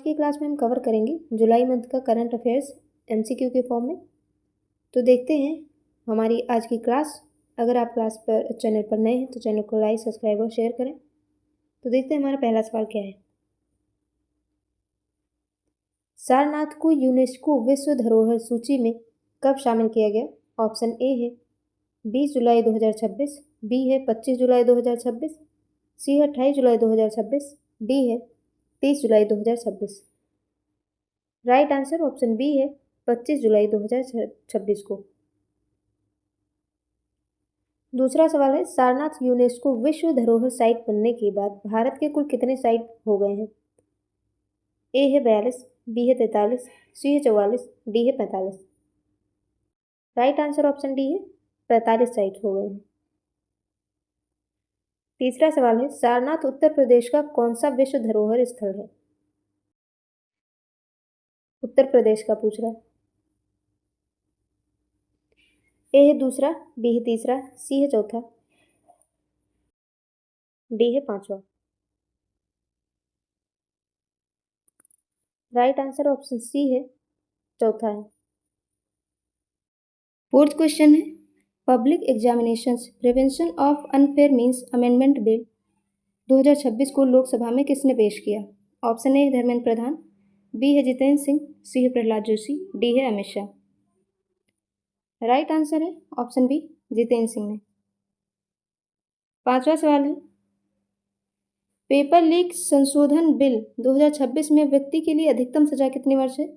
की क्लास में हम कवर करेंगे जुलाई मंथ का करंट अफेयर्स एमसीक्यू के फॉर्म में। तो देखते हैं हमारी आज की क्लास। अगर आप क्लास पर चैनल पर नए हैं तो चैनल को लाइक, सब्सक्राइब और शेयर करें। तो देखते हैं हमारा पहला सवाल क्या है। सारनाथ को यूनेस्को विश्व धरोहर सूची में कब शामिल किया गया? ऑप्शन ए है 20 जुलाई 2026, बी है 25 जुलाई 2026, सी है 28 जुलाई 2026, डी है 30 जुलाई 2026। राइट आंसर ऑप्शन बी है 25 जुलाई 2026 को। दूसरा सवाल है, सारनाथ यूनेस्को विश्व धरोहर साइट बनने के बाद भारत के कुल कितने साइट हो गए हैं? ए है 42, बी है 43, सी है 44, डी है 45। राइट आंसर ऑप्शन डी है 45 साइट हो गए हैं। तीसरा सवाल है, सारनाथ उत्तर प्रदेश का कौन सा विश्व धरोहर स्थल है? उत्तर प्रदेश का पूछ रहा है। ए है दूसरा, बी है तीसरा, सी है चौथा, डी है पांचवा। राइट आंसर ऑप्शन सी है चौथा है। फोर्थ क्वेश्चन है, public examinations prevention of unfair means amendment bill 2026 को लोकसभा में किसने पेश किया? Option A Dharmendra Pradhan, B है जितेंद्र सिंह, सी है प्रहलाद जोशी, डी है अमित शाह। राइट आंसर है ऑप्शन बी जितेंद्र सिंह ने। पांचवा सवाल है, पेपर लीक संशोधन बिल 2026 में व्यक्ति के लिए अधिकतम सजा कितने वर्ष है?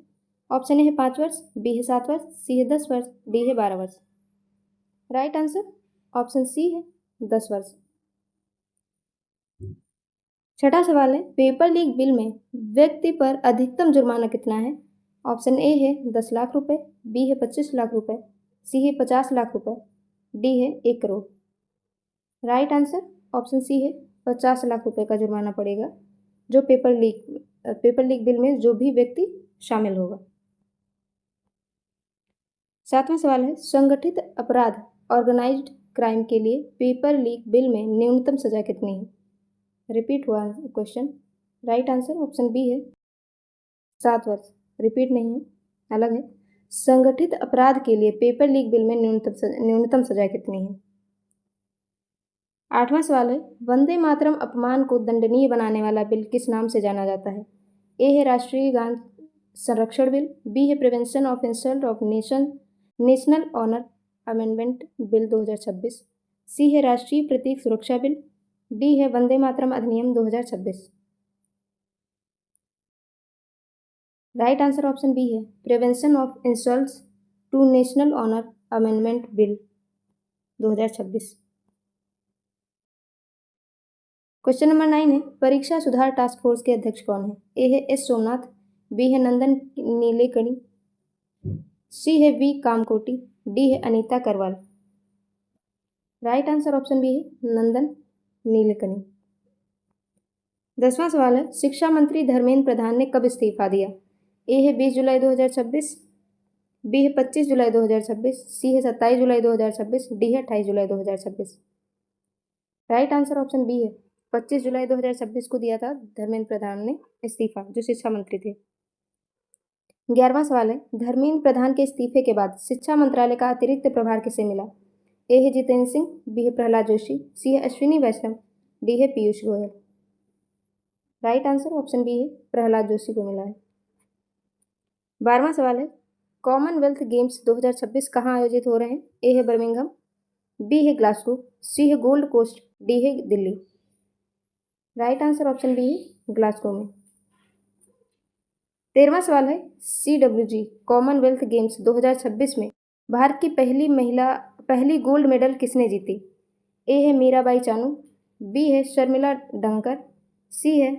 ऑप्शन ए है 5 वर्ष, बी है 7 वर्ष, सी है 10 वर्ष, डी है 12 वर्ष। राइट आंसर ऑप्शन सी है 10 वर्ष। छठा सवाल है, पेपर लीक बिल में व्यक्ति पर अधिकतम जुर्माना कितना है? ऑप्शन ए है 10 लाख रुपए, बी है 25 लाख रुपए, सी है 50 लाख रुपए, डी है 1 crore. Right answer option C है 50 लाख रुपए का जुर्माना पड़ेगा जो पेपर लीक बिल में जो भी व्यक्ति शामिल होगा। सातवां सवाल है, संगठित अपराध ऑर्गेनाइज्ड क्राइम के लिए पेपर लीक बिल में न्यूनतम सजा कितनी है? रिपीट हुआ question. Right answer option B है 7 वर्ष। रिपीट नहीं है, अलग है। संगठित अपराध के लिए पेपर लीक बिल में न्यूनतम सजा कितनी है? आठवां सवाल है, वंदे मातरम अपमान को दंडनीय बनाने वाला बिल किस नाम से जाना जाता है? ए है राष्ट्रीय गान संरक्षण बिल, बी है prevention of insult of national honour amendment bill 2026, C है राष्ट्रीय प्रतीक सुरक्षा बिल, डी है वंदे मातरम अधिनियम 2026। राइट आंसर ऑप्शन बी है prevention of insults to national honour amendment bill 2026। Question number 9 है, परीक्षा सुधार टास्क फोर्स के अध्यक्ष कौन है? ए है एस सोमनाथ, बी है नंदन नीलेकणी, सी है वी कामकोटी, डी है Anita Karwal. Right answer option B है नंदन नीलेकणी। 10वां सवाल है, शिक्षा मंत्री धर्मेंद्र प्रधान ने कब इस्तीफा दिया? ए है 20 जुलाई 2026, बी है 25 जुलाई 2026, सी है 27 जुलाई 2026, डी है 28 जुलाई 2026। राइट आंसर ऑप्शन बी है 25 जुलाई 2026 को दिया था धर्मेंद्र प्रधान ने इस्तीफा, जो शिक्षा मंत्री थे। 11वां सवाल है, धर्मेंद्र प्रधान के इस्तीफे के बाद शिक्षा मंत्रालय का अतिरिक्त प्रभार किसे मिला? ए है जितेंद्र सिंह, बी है प्रहलाद जोशी, सी है अश्विनी वैष्णव, डी है Piyush Goyal. Right answer option B है प्रहलाद जोशी को मिला है। 12वां सवाल है, कॉमनवेल्थ गेम्स 2026 कहाँ आयोजित हो रहे हैं? ए है बर्मिंघम, बी है ग्लासगो, सी है गोल्ड कोस्ट, डी है Delhi. Right answer option B है ग्लासगो में। 13वां सवाल है, CWG कॉमनवेल्थ गेम्स 2026 में भारत की पहली गोल्ड मेडल किसने जीती? ए है मीराबाई चानू, बी है शर्मिला डंकर, सी है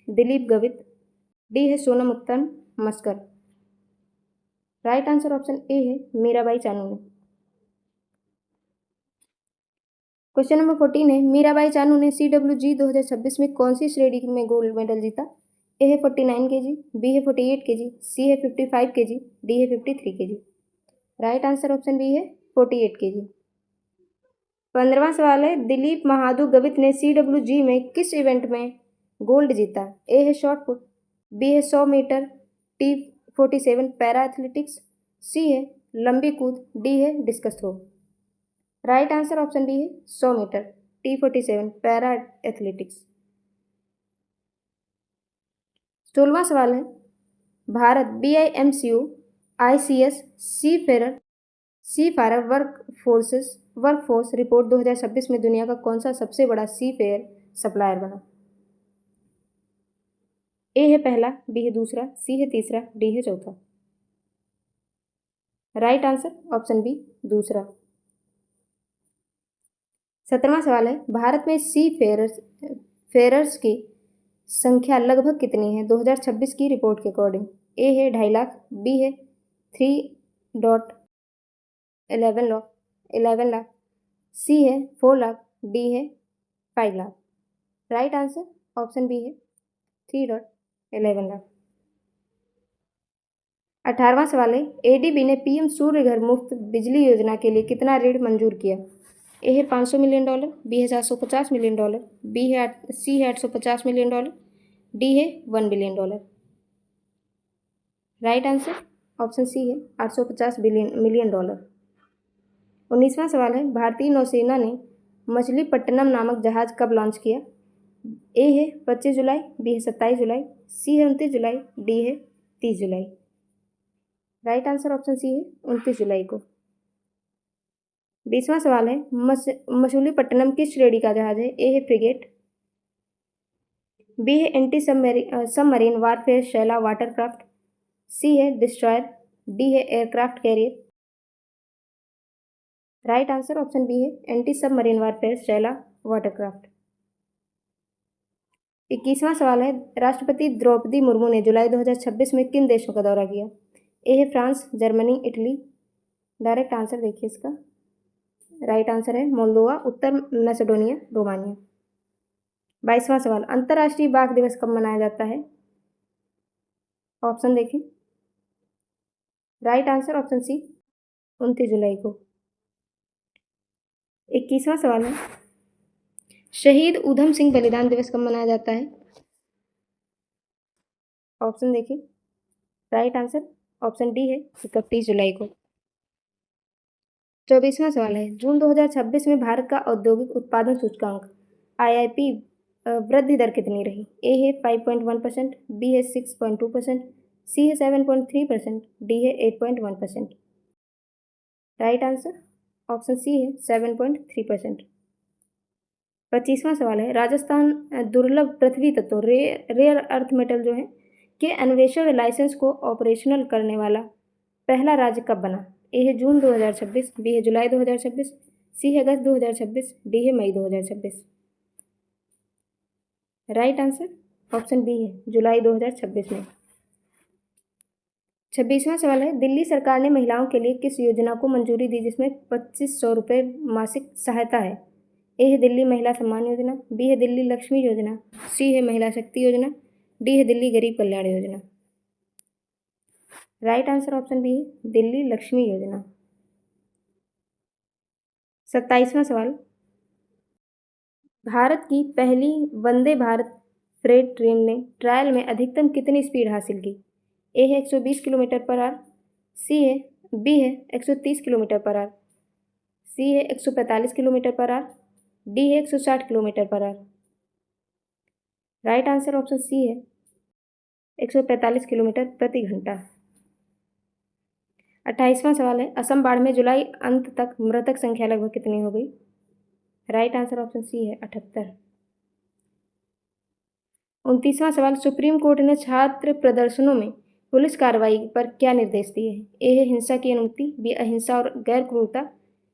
दिलीप गवित, डी है सोनम उत्तम मस्कर। राइट आंसर ऑप्शन ए है मीराबाई चानू ने। क्वेश्चन नंबर 14 है, मीराबाई चानू ने CWG 2026 में कौन सी श्रेणी में गोल्ड मेडल जीता? ए है 49 kg, बी है 48 kg, सी है 55 kg, डी है 53 kg। Right answer option B है 48 kg। 15वां सवाल है, दिलीप महादू गवित ने CWG में किस इवेंट में गोल्ड जीता? ए है शॉट पुट, बी है 100 मीटर T47 पैरा एथलेटिक्स, सी है लंबी कूद, डी है discus throw. Right answer option B है 100 मीटर T47 पैरा एथलेटिक्स। 16वां सवाल है, Bharat BIMCO ICS seafarer workforce report 2026 में दुनिया का कौन सा सबसे बड़ा सीफेयर सप्लायर बना? ए है पहला, बी है दूसरा, सी है तीसरा, डी है चौथा। राइट आंसर ऑप्शन बी दूसरा। 17वां सवाल है, भारत में फेयरर्स की संख्या लगभग कितनी है 2026 की रिपोर्ट के अकॉर्डिंग? ए है 2.5 लाख, बी है 3.11 लाख, सी है 4 लाख, डी है 5 lakh. Right answer option B है 3.11 लाख। 18वां सवाल है, ADB ने PM सूर्य घर मुफ्त बिजली योजना के लिए कितना ऋण मंजूर किया? ए है $500 मिलियन, बी है $750 मिलियन, सी है $850 मिलियन, डी है $1 billion. Right answer option C है $850 मिलियन। 19वां सवाल है, भारतीय नौसेना ने मछलीपट्टनम नामक जहाज कब लॉन्च किया? ए है 25 जुलाई, बी है 27 जुलाई, सी है 29 जुलाई, डी है 30 जुलाई। राइट आंसर ऑप्शन सी है 29 जुलाई को। 20वां सवाल है, मछलीपट्टनम किस श्रेणी का जहाज है? ए है फ्रिगेट, बी है anti submarine warfare shallow watercraft, C है डिस्ट्रॉयर, डी है aircraft carrier. Right answer option B है anti submarine warfare shallow watercraft. 21वां सवाल है, राष्ट्रपति द्रौपदी मुर्मू ने जुलाई 2026 में किन देशों का दौरा किया? ए है France, Germany, Italy. Direct answer देखिए इसका। राइट आंसर है मोल्दोवा, उत्तर मैसेडोनिया, रोमानिया। 22वां सवाल, अंतर्राष्ट्रीय बाघ दिवस कब मनाया जाता है? ऑप्शन देखें। राइट आंसर ऑप्शन सी 29 जुलाई को। 21वां सवाल है, शहीद ऊधम सिंह बलिदान दिवस कब मनाया जाता है? ऑप्शन देखिए। राइट आंसर ऑप्शन डी है 31 जुलाई को। 24वां सवाल है, जून 2026 में भारत का औद्योगिक उत्पादन सूचकांक IIP वृद्धि दर कितनी रही? ए है 5.1%, बी है 6.2%, सी है 7.3%, डी है 8.1%। राइट आंसर ऑप्शन सी है 7.3%। 25वां सवाल है, राजस्थान दुर्लभ पृथ्वी तत्व रेयर अर्थ मेटल जो है के अन्वेषण लाइसेंस को ऑपरेशनल करने वाला पहला राज्य कब बना? ए है जून 2026, बी है जुलाई 2026, सी है अगस्त 2026, डी है मई 2026। राइट आंसर ऑप्शन बी है जुलाई 2026 में। 26वां सवाल है, दिल्ली सरकार ने महिलाओं के लिए किस योजना को मंजूरी दी जिसमें 2500 रुपये मासिक सहायता है? ए है दिल्ली महिला सम्मान योजना, बी है दिल्ली लक्ष्मी योजना, सी है महिला शक्ति योजना, डी है दिल्ली गरीब Kalyan Yojana. Right answer option B है दिल्ली लक्ष्मी योजना। 27वां सवाल, भारत की पहली वंदे भारत फ्रेट ट्रेन ने ट्रायल में अधिकतम कितनी स्पीड हासिल की? ए है 120 किलोमीटर पर आवर, बी है 130 किलोमीटर पर आवर, सी है 145 किलोमीटर पर आवर, डी है 160 kilometre per hour. Right answer option C है 145 किलोमीटर प्रति घंटा। 28वां सवाल है, असम बाढ़ में जुलाई अंत तक मृतक संख्या लगभग कितनी हो गई? राइट आंसर ऑप्शन सी है 78। 29वां सवाल, सुप्रीम कोर्ट ने छात्र प्रदर्शनों में पुलिस कार्रवाई पर क्या निर्देश दिए हैं? ए है हिंसा की अनुमति, बी अहिंसा और गैर क्रूरता,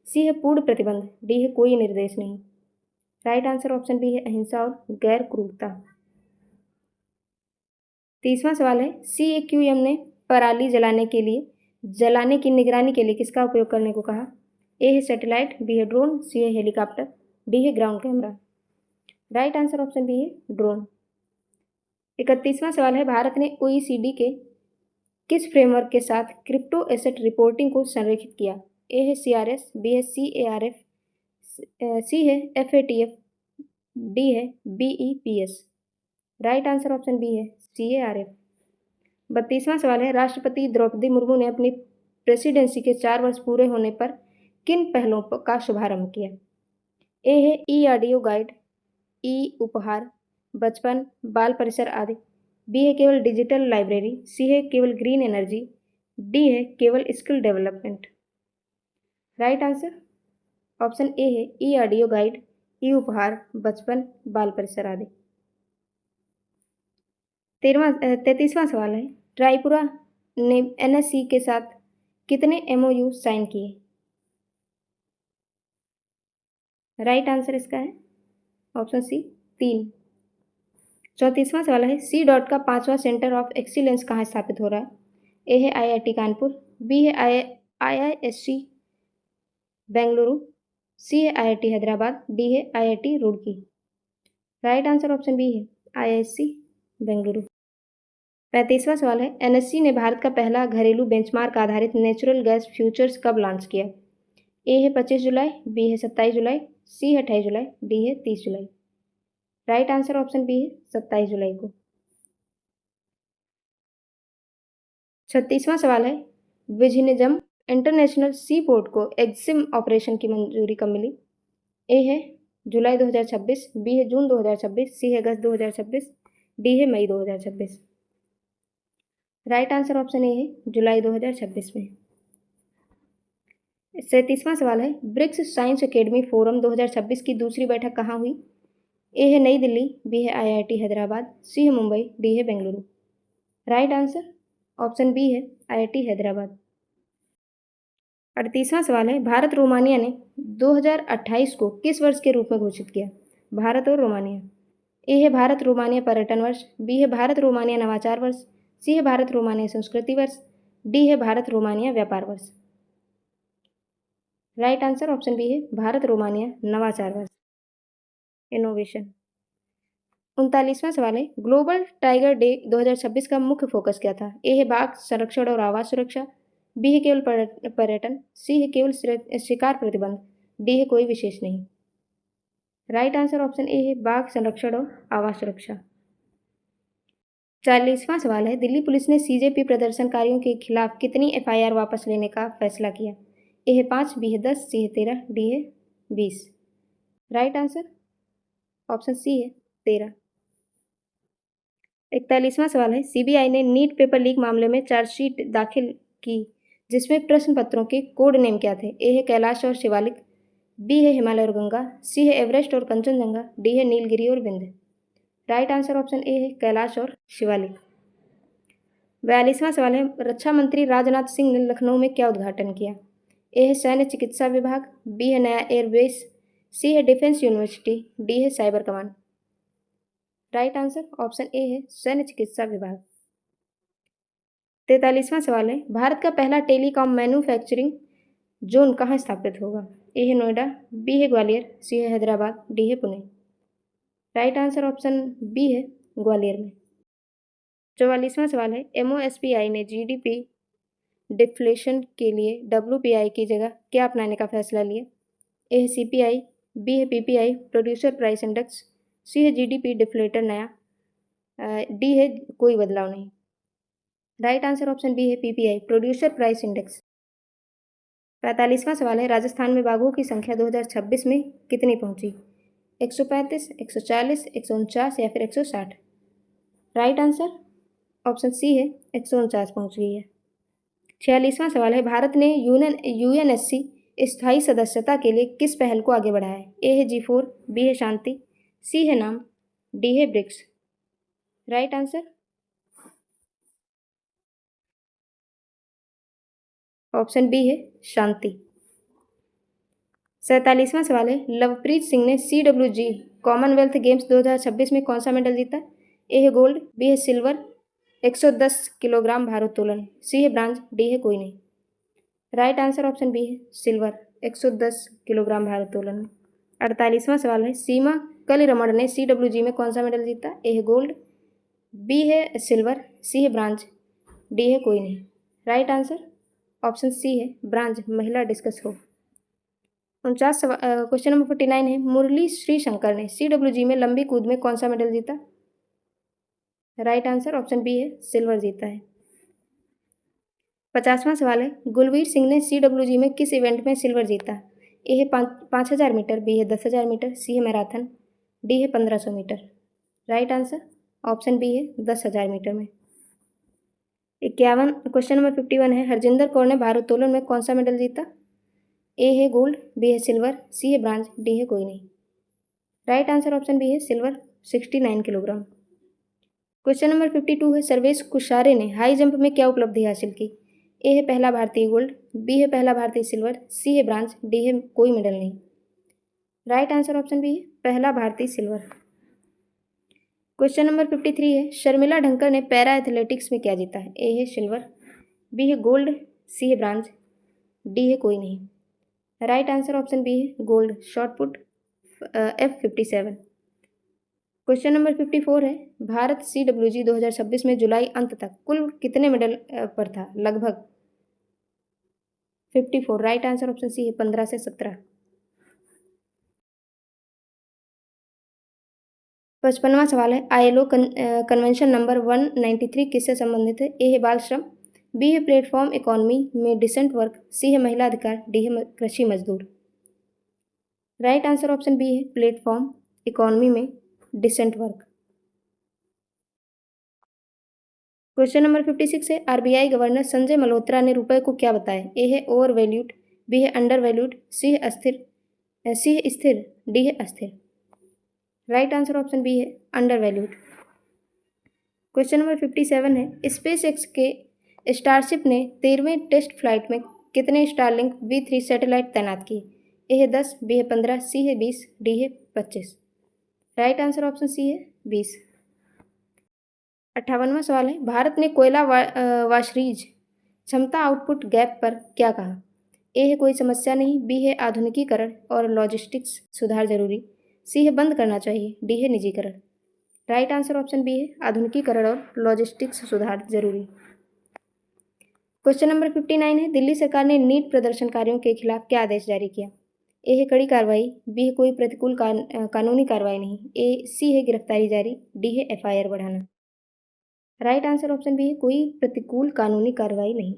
सी है पूर्ण प्रतिबंध, डी है कोई निर्देश नहीं। राइट आंसर ऑप्शन बी है अहिंसा और गैर क्रूरता। 30वां सवाल है, CAQM ने पराली जलाने की निगरानी के लिए किसका उपयोग करने को कहा? ए है सैटेलाइट, बी है ड्रोन, सी है हेलीकॉप्टर, डी है ground camera. Right answer option B है ड्रोन। 31वां सवाल है, भारत ने OECD के किस फ्रेमवर्क के साथ क्रिप्टो एसेट रिपोर्टिंग को संरेखित किया? ए है CRS, बी है CARF, सी है FATF, डी है BEPS। Right answer option B है CARF। 32वां सवाल है, राष्ट्रपति द्रौपदी मुर्मू ने अपनी प्रेसिडेंसी के 4 वर्ष पूरे होने पर किन पहलों का शुभारंभ किया? ए है ई ऑडियो गाइड, ई उपहार, बचपन, बाल परिसर आदि। बी है केवल डिजिटल लाइब्रेरी, सी है केवल ग्रीन एनर्जी, डी है केवल skill development. Right answer option A है ई ऑडियो गाइड, ई उपहार, बचपन, बाल परिसर आदि। 33वां सवाल है, ट्राइपुरा ने एनएससी के साथ कितने एमओयू साइन किए? राइट आंसर इसका है ऑप्शन सी 3। 34वां सवाल है, सी डॉट का 5वां सेंटर ऑफ एक्सीलेंस कहाँ स्थापित हो रहा है? ए है आईआईटी कानपुर, बी है आईआईएससी बेंगलुरु, सी है आईआईटी हैदराबाद, डी है IIT Roorkee. Right answer option B है आईआईएससी बेंगलुरु। 35वां सवाल है, एनएससी ने भारत का पहला घरेलू बेंचमार्क आधारित नेचुरल गैस फ्यूचर्स कब लॉन्च किया? ए है 25 जुलाई, बी है 27 जुलाई, सी है 28 जुलाई, डी है 30 जुलाई। राइट आंसर ऑप्शन बी है 27 जुलाई को। 36वां सवाल है, विझिनिजम इंटरनेशनल सी पोर्ट को एग्जिम ऑपरेशन की मंजूरी कब मिली? ए है जुलाई 2026, बी है जून 2026, सी है अगस्त 2026, डी है मई 2026। राइट आंसर ऑप्शन ए है जुलाई 2026 में। 37वां सवाल है, ब्रिक्स साइंस एकेडमी फोरम 2026 की दूसरी बैठक कहाँ हुई? ए है नई दिल्ली, बी है आईआईटी हैदराबाद, सी है मुंबई, डी है Bengaluru. Right answer option B है आईआईटी हैदराबाद। 38वां सवाल है, भारत रोमानिया ने 2028 को किस वर्ष के रूप में घोषित किया? भारत और रोमानिया। ए है भारत रोमानिया पर्यटन वर्ष, बी है भारत रोमानिया नवाचार वर्ष, सी है भारत रोमानिया संस्कृति वर्ष, डी है भारत रोमानिया व्यापार वर्ष। राइट आंसर ऑप्शन बी है भारत रोमानिया नवाचार वर्ष, इनोवेशन। 39वां सवाल है, ग्लोबल टाइगर डे 2026 का मुख्य फोकस क्या था? ए है बाघ संरक्षण और आवास सुरक्षा, बी है केवल पर्यटन, सी है केवल शिकार प्रतिबंध, डी है कोई विशेष नहीं। राइट आंसर ऑप्शन ए है बाघ संरक्षण और आवास सुरक्षा। 40वां सवाल है, दिल्ली पुलिस ने सीजेपी प्रदर्शनकारियों के खिलाफ कितनी एफआईआर वापस लेने का फैसला किया? ए है 5, बी है 10, सी है 13, डी है 20। राइट आंसर ऑप्शन सी है 13। 41वां सवाल है, सीबीआई ने नीट पेपर लीक मामले में चार्जशीट दाखिल की जिसमें प्रश्न पत्रों के कोड नेम क्या थे? ए है कैलाश और शिवालिक, बी है हिमालय और गंगा, सी है एवरेस्ट और कंचनजंगा, डी है नीलगिरी और Vindhya. Right answer option A है कैलाश और शिवालिक। 42वां सवाल है, रक्षा मंत्री राजनाथ सिंह ने लखनऊ में क्या उद्घाटन किया? ए है सैन्य चिकित्सा विभाग, बी है नया एयरबेस, सी है डिफेंस यूनिवर्सिटी, डी है cyber command. Right answer option A है सैन्य चिकित्सा विभाग। 43वां सवाल है, भारत का पहला टेलीकॉम मैन्युफैक्चरिंग जोन कहाँ स्थापित होगा? ए है नोएडा, बी है ग्वालियर, सी है हैदराबाद, डी है Pune. Right answer option B है ग्वालियर में। 44वां सवाल है, एमओएसपीआई ने जीडीपी डिफ्लेशन के लिए डब्ल्यूपीआई की जगह क्या अपनाने का फैसला लिया? ए है सीपीआई, बी है पीपीआई प्रोड्यूसर प्राइस इंडेक्स, सी है जीडीपी डिफ्लेटर नया, डी है कोई बदलाव नहीं। राइट आंसर ऑप्शन बी है पीपीआई प्रोड्यूसर प्राइस इंडेक्स। 45वां सवाल है, राजस्थान में बाघों की संख्या 2026 में कितनी पहुंची? 135, 140, 149 या फिर 160? राइट आंसर ऑप्शन सी है 149 पहुंच गई है। 46वां सवाल है, भारत ने यूएनएससी स्थायी सदस्यता के लिए किस पहल को आगे बढ़ाया है? ए है G4, बी है शांति, सी है नाम, डी है BRICS. Right answer option B है शांति। 47वां सवाल है, लवप्रीत सिंह ने CWG कॉमनवेल्थ गेम्स 2026 में कौन सा मेडल जीता? ए है गोल्ड, बी है सिल्वर, 110 किलोग्राम भारोत्तोलन, सी है ब्रांज, डी है कोई नहीं। राइट आंसर ऑप्शन बी है सिल्वर, 110 किलोग्राम भारोत्तोलन। 48वां सवाल है, सीमा कलिरमण ने CWG में कौन सा मेडल जीता? ए है गोल्ड, बी है सिल्वर, सी है ब्रांज, डी है कोई नहीं। राइट आंसर ऑप्शन सी है ब्रांज, महिला डिस्कस थ्रो। 49 क्वेश्चन नंबर 49 है, मुरली श्रीशंकर ने CWG में लंबी कूद में कौन सा मेडल जीता? राइट आंसर ऑप्शन बी है सिल्वर जीता है। 50वां सवाल है, गुलवीर सिंह ने CWG में किस इवेंट में सिल्वर जीता? ए है 5,000 मीटर, बी है 10,000 मीटर, सी है मैराथन, डी है 1500 metre. Right answer option B है 10,000 मीटर में। 51 क्वेश्चन नंबर 51 है, हरजिंदर कौर ने भारोत्तोलन में कौन सा मेडल जीता? ए है गोल्ड, बी है सिल्वर, सी है ब्रांज, डी है कोई नहीं। राइट आंसर ऑप्शन बी है सिल्वर, 69 किलोग्राम। क्वेश्चन नंबर 52 है, सर्वेश कुशारे ने हाई जंप में क्या उपलब्धि हासिल की? ए है पहला भारतीय गोल्ड, बी है पहला भारतीय सिल्वर, सी है ब्रांज, डी है कोई मेडल नहीं। राइट आंसर ऑप्शन बी है पहला भारतीय सिल्वर। क्वेश्चन नंबर 53 है, शर्मिला ढंकर ने पैरा एथलेटिक्स में क्या जीता है? ए है सिल्वर, बी है गोल्ड, सी है ब्रांज, डी है कोई नहीं। राइट आंसर ऑप्शन बी है gold, short put F57। Question number 54 है, भारत CWG 2026 में जुलाई अंत तक कुल कितने मेडल पर था? लगभग 54। राइट आंसर ऑप्शन सी है 15 से 17। 55वां सवाल है, ILO कन्वेंशन नंबर 193 किससे संबंधित है? ए है बाल श्रम, बी है प्लेटफॉर्म इकोनॉमी में डिसेंट वर्क, सी है महिला अधिकार, डी है कृषि मजदूर। राइट आंसर ऑप्शन बी है प्लेटफॉर्म इकोनॉमी में डिसेंट वर्क। क्वेश्चन नंबर 56 है, RBI गवर्नर संजय मल्होत्रा ने रुपए को क्या बताया? ए है ओवर वैल्यूड, बी है अंडर वैल्यूड, सी है स्थिर, डी है अस्थिर। राइट आंसर ऑप्शन बी है अंडर वैल्यूड। क्वेश्चन नंबर 57 है, स्पेस एक्स के स्टारशिप ने 13वें टेस्ट फ्लाइट में कितने स्टारलिंक V3 सैटेलाइट तैनात किए? ए है 10, बी है 15, सी है 20, डी है 25। राइट आंसर ऑप्शन सी है 20। 58वां सवाल है, भारत ने कोयला वाशरीज क्षमता आउटपुट गैप पर क्या कहा? ए है कोई समस्या नहीं, बी है आधुनिकीकरण और लॉजिस्टिक्स सुधार जरूरी, सी है बंद करना चाहिए, डी है निजीकरण। राइट आंसर ऑप्शन बी है आधुनिकीकरण और लॉजिस्टिक्स सुधार जरूरी। क्वेश्चन नंबर 59 है, दिल्ली सरकार ने नीट प्रदर्शनकारियों के खिलाफ क्या आदेश जारी किया? ए है कड़ी कार्रवाई, बी है कोई प्रतिकूल कानूनी कार्रवाई नहीं, सी है गिरफ्तारी जारी, डी है FIR बढ़ाना। राइट आंसर ऑप्शन बी है कोई प्रतिकूल कानूनी कार्रवाई नहीं।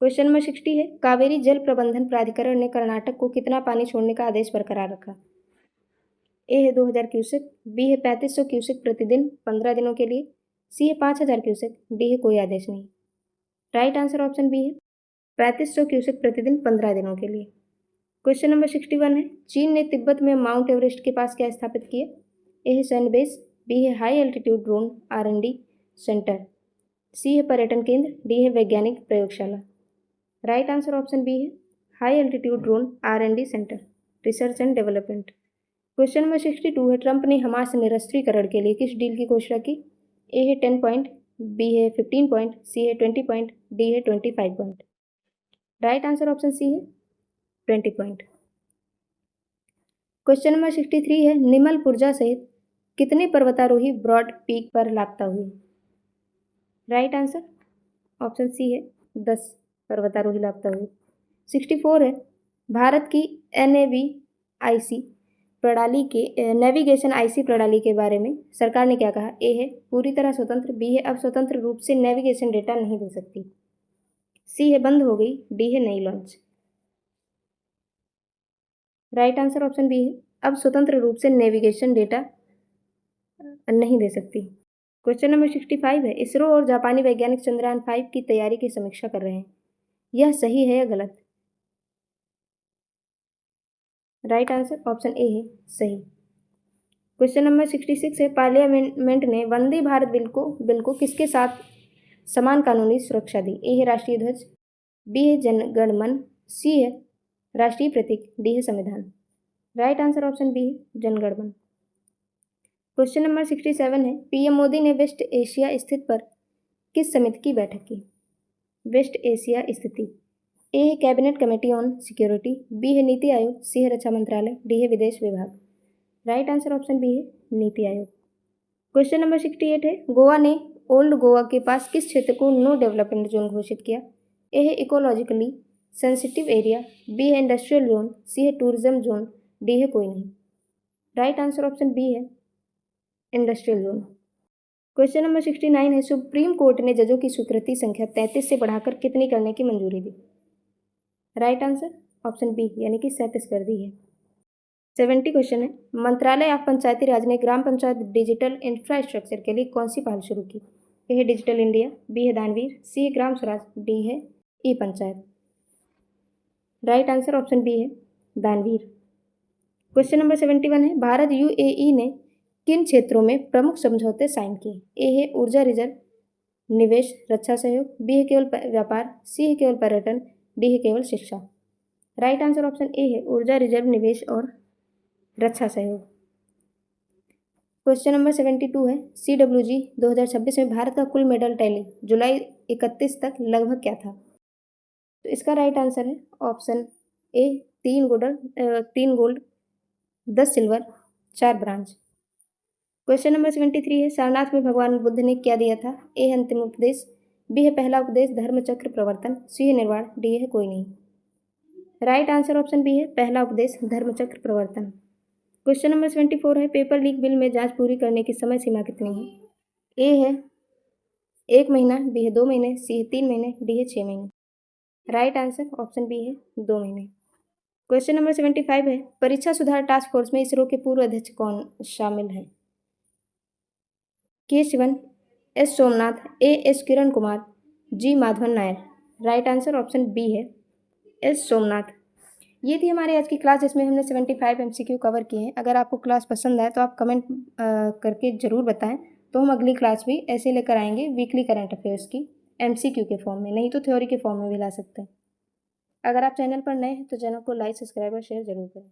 क्वेश्चन नंबर 60 है, कावेरी जल प्रबंधन प्राधिकरण ने कर्नाटक को कितना पानी छोड़ने का आदेश बरकरार रखा? ए है 2000 क्यूसेक, बी है 3500 क्यूसेक प्रतिदिन 15 दिनों के लिए, सी है 5000 क्यूसेक, डी है कोई आदेश नहीं। राइट आंसर ऑप्शन बी है 3500 क्यूसेक प्रतिदिन 15 दिनों के लिए। क्वेश्चन नंबर 61 है, चीन ने तिब्बत में माउंट एवरेस्ट के पास क्या स्थापित किया? ए है सैंड बेस, बी है high altitude drone R&D centre, C है पर्यटन केंद्र, डी है वैज्ञानिक प्रयोगशाला। राइट आंसर ऑप्शन बी है high altitude drone R&D centre, research and development. Question number 62 है, ट्रंप ने हमास निरस्त्रीकरण के लिए किस डील की घोषणा की? ए है 10 पॉइंट, बी है 15 पॉइंट, सी है 20 पॉइंट, डी है 25 point. Right answer option C है 20 पॉइंट। क्वेश्चन नंबर 63 है, निमल पुर्जा सहित कितने पर्वतारोही ब्रॉड पीक पर लापता हुए? राइट आंसर ऑप्शन सी है 10 पर्वतारोही लापता हुए। 64 है, भारत की NAVIC प्रणाली के नेविगेशन IC प्रणाली के बारे में सरकार ने क्या कहा? ए है पूरी तरह स्वतंत्र, बी है अब स्वतंत्र रूप से नेविगेशन डेटा नहीं दे सकती, सी है बंद हो गई, डी है नई launch. Right answer option B है अब स्वतंत्र रूप से नेविगेशन डेटा नहीं दे सकती। क्वेश्चन नंबर 65 है, इसरो और जापानी वैज्ञानिक चंद्रयान 5 की तैयारी की समीक्षा कर रहे हैं, यह सही है या गलत? राइट आंसर ऑप्शन ए है सही। क्वेश्चन नंबर 66 है, पार्लियामेंट ने वंदे भारत बिल को किसके साथ समान कानूनी सुरक्षा दी? ए है राष्ट्रीय ध्वज, बी है जनगण मन, सी है राष्ट्रीय प्रतीक, डी है संविधान। राइट आंसर ऑप्शन बी है जनगण मन। क्वेश्चन नंबर 67 है, PM मोदी ने वेस्ट एशिया स्थित पर किस समिति की बैठक की? वेस्ट एशिया स्थिति, ए है cabinet committee on security, B है नीति आयोग, सी है रक्षा मंत्रालय, डी है विदेश विभाग। राइट आंसर ऑप्शन बी है नीति आयोग। क्वेश्चन नंबर 68 है, गोवा ने ओल्ड गोवा के पास किस क्षेत्र को नो डेवलपमेंट जोन घोषित किया? ए है इकोलॉजिकली सेंसिटिव एरिया, बी है इंडस्ट्रियल जोन, सी है टूरिज्म जोन, डी है कोई नहीं। राइट आंसर ऑप्शन बी है इंडस्ट्रियल जोन। क्वेश्चन नंबर 69 है, सुप्रीम कोर्ट ने जजों की स्वीकृति संख्या 33 से बढ़ाकर कितनी करने की मंजूरी दी? राइट आंसर ऑप्शन बी यानी कि 37 कर दी है। 70 क्वेश्चन है, मंत्रालय ऑफ पंचायती राज ने ग्राम पंचायत डिजिटल इंफ्रास्ट्रक्चर के लिए कौन सी पहल शुरू की? ए है डिजिटल इंडिया, बी है दानवीर, सी है ग्राम स्वराज, डी है e panchayat. Right answer option B है दानवीर। क्वेश्चन नंबर 71 है, भारत यूएई ने किन क्षेत्रों में प्रमुख समझौते साइन किए? ए है ऊर्जा रिजर्व, निवेश, रक्षा सहयोग, बी है केवल व्यापार, सी है केवल पर्यटन, डी है केवल शिक्षा। राइट आंसर ऑप्शन ए है ऊर्जा रिजर्व, निवेश और रक्षा सहयोग। क्वेश्चन नंबर 72 है, CWG 2026 में भारत का कुल मेडल टैली जुलाई 31 तक लगभग क्या था? तो इसका राइट आंसर है option A 3 gold 10 silver 4 bronze. Question number 73 है, सारनाथ में भगवान बुद्ध ने क्या दिया था? ए है अंतिम उपदेश, बी है पहला उपदेश धर्म चक्र प्रवर्तन, सी है निर्वाण, डी है कोई नहीं। राइट आंसर ऑप्शन बी है पहला उपदेश धर्म चक्र प्रवर्तन। क्वेश्चन नंबर 74 है, पेपर लीक बिल में जांच पूरी करने की समय सीमा कितनी है? ए है 1 महीना, बी है 2 महीने, सी है 3 महीने, डी है 6 महीने। राइट आंसर ऑप्शन बी है 2 महीने। क्वेश्चन नंबर 75 है, परीक्षा सुधार टास्क फोर्स में इसरो के पूर्व अध्यक्ष कौन शामिल है? K Sivan, S Somanath, A S Kiran Kumar, G Madhavan Nair. Right answer option B है एस सोमनाथ। ये थी हमारी आज की क्लास जिसमें हमने 75 MCQ कवर किए हैं। अगर आपको क्लास पसंद आए तो आप कमेंट करके ज़रूर बताएं, तो हम अगली क्लास भी ऐसे लेकर आएंगे वीकली करंट अफेयर्स की MCQ के फॉर्म में, नहीं तो थ्योरी के फॉर्म में भी ला सकते हैं। अगर आप चैनल पर नए हैं तो चैनल को लाइक, सब्सक्राइब और शेयर ज़रूर करें।